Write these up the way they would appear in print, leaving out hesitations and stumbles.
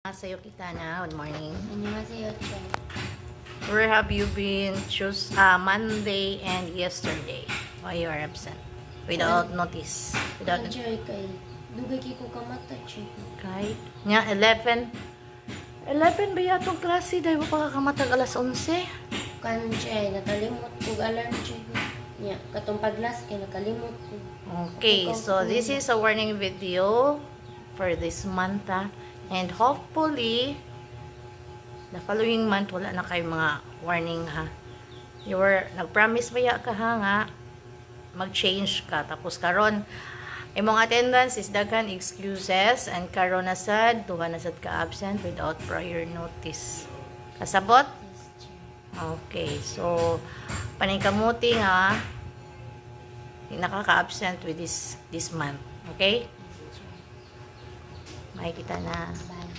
Sa'yo kita na. Good morning. 안녕하세요, teacher. Where have you been? Monday and yesterday. Why you are absent? Without notice. Without Teacher, kay dugay kay ko kamata, teacher. Kahit nya 11 ba yatong klase dahil pa kakamatag alas 11? Kan teacher, nakalimot ko alarm, teacher. Nya, katong paglas kay nakalimot ko. Okay, so this is a warning video for this month. And hopefully, the following month, wala na kayo mga warning ha. Nag-promise ba ka ha nga, mag-change ka. Tapos karon, imong attendance is daghan excuses and karon na sad, duha na sad ka absent without prior notice. Kasabot? Okay, so, paningkamuti nga, nakaka-absent with this month. Okay? Makikita na. Bye.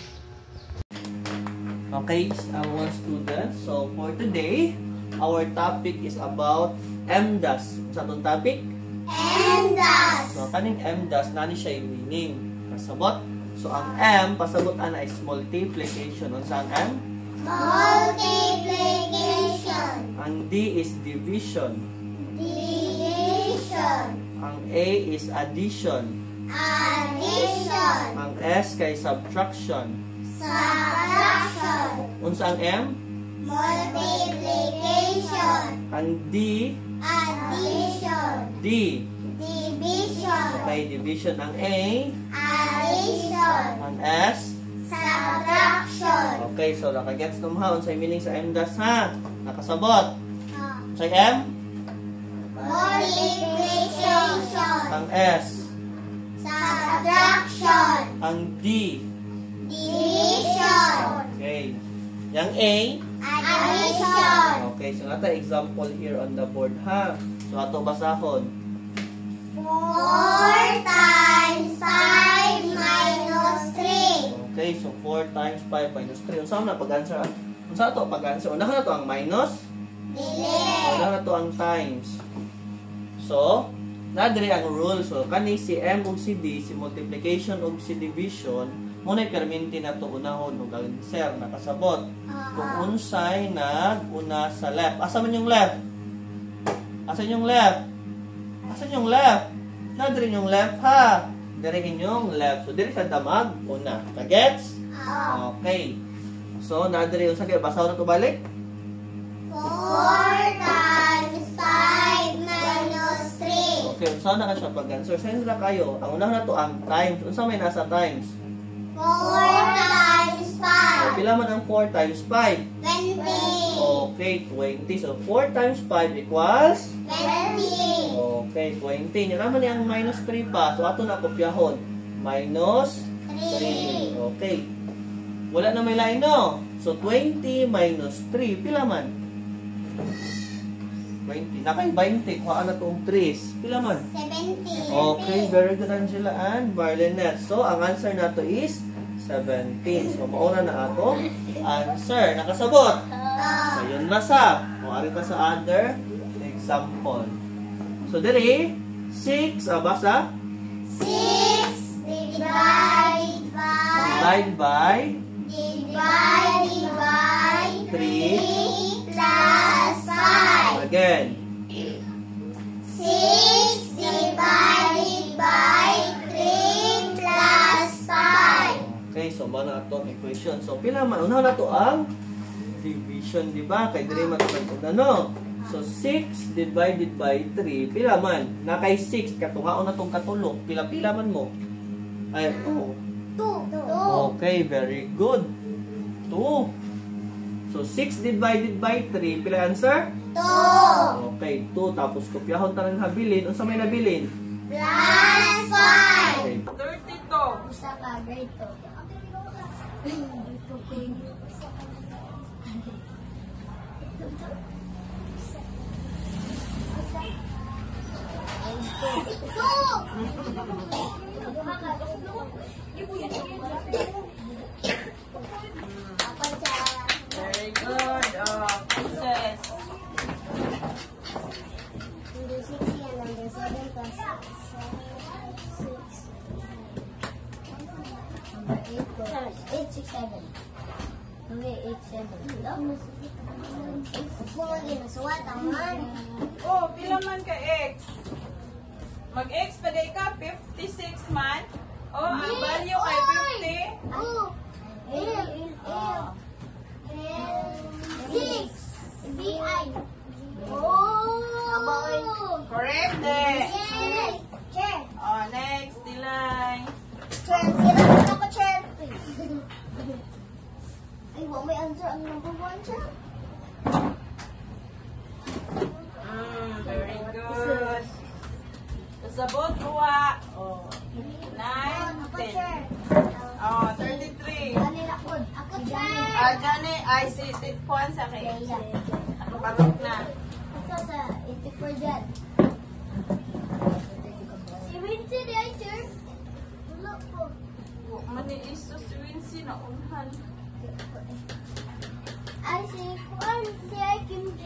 Okay, one student. So, for today, our topic is about MDAS. Sa itong topic? MDAS. So, kaning MDAS, nani siya yung meaning? Pasabot. So, ang M, pasabot ana is multiplication. Ano sa M? Multiplication. Ang D is division. Division. Ang A is addition. Addition. Ang S kay subtraction. Subtraction. Unsa ang M? Multiplication. Ang D? Addition. D? Division. Okay, division. Ang A? Addition. Ang S? Subtraction. Okay, so nakagets numha unsay meaning sa MDAS ha? Nakasabot. Sa M? Multiplication. Ang S? Subtraction. Ang D? Division. Okay. Yang A? Addition. Okay, so nata example here on the board ha. So ato basahon. 4 times 5 minus 3. Okay, so 4 times 5 minus 3. Unsa man pag-answer? Unsa ato pag-answer? Unahan na to ang minus? Unahan na to ang times. So, nadiri ang rule. So, kani si M ug si D, si multiplication ug si division, muna'y perminti na to unahon ug answer nakasabot. Kung unsay nag-una sa left. Asa man yung left? Asan yung left? Asan yung left? Nadiri yung left ha. Diri inyong left. So, diri sa damag una. Kagets? Okay. So, nadiri yung sakit. Basaw na to balik? 4 times 5 minus 3. Okay, unsa na ka siya pag-answer? Saan na kayo? Ang una na to ang times. Unsa may nasa times? 4 times 5. Pila man ang 4 times 5? 20. Okay, 20. So, 4 times 5 equals? 20. Okay, 20. Yan naman yung minus 3 pa. So, ato na kopyahon. Minus 3. Okay. Wala na may line, no? So, 20 minus 3. Pila man? 20. Nakay 20. Kuhaan na itong 3. Pila man? 70. Okay, very good ang sila and Barlinet. So, ang answer na to is 17. So, mauna na ako. Answer. Nakasabot. So, yun na sa. Kuhaan pa sa other example. So, diri, 6. Basa? 6 divided by 3 plus 5. Again. 6 divided by 3 plus 5. Okay, so ba na itong equation? So, pila man. Una na ito ang division, di ba? Kay diri matutag no? So, 6 divided by 3. Pila man? Nakay 6. Katuhaon na itong katulog. Pila-pila man mo? Ay, 2. Okay, very good. 2. So, 6 divided by 3. Pila answer? 2. Okay, 2. Tapos, kopyahon ta ng habilin. Unsa may nabilin? Plus 5. Okay. 32. Usa ka, dito. Very good. Princess. Number 6 yan. Number 7 plus 6. 8 plus 8, 6, 7. 287. Kung ginasuwat ang man. Oh, pila man ka X? Mag-X pa day ka, 56 man. Oh, ang value ay 50. Oh. Six. BI. Oh. Correct eh. Check. Oh, next, Dilay. Check. Sira na ko check. Ay, wala may answer ang number 1 check. Very good. Kasabot kuha. Oh, 9, 10. Oh, 33. Ako check. Diyan eh, ay si Kuan sa kay. Parok na. Ito sa 84 dyan. Si Wincy di ay sir. Wala po. Mani iso si Wincy na unhan. Ay si Kuan, si ay Kim J.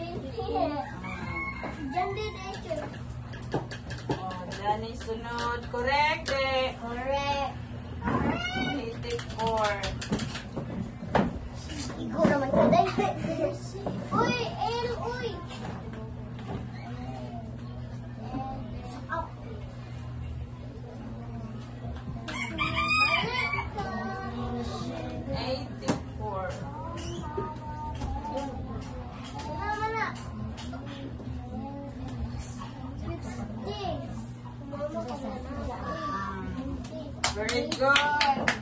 Diyan din ay sir. Oh, diyan eh, sunod. Correct eh. Correct. 84. Ikaw naman taday. Uy, El, uy. Up. 84. Tama na. 60. Very good.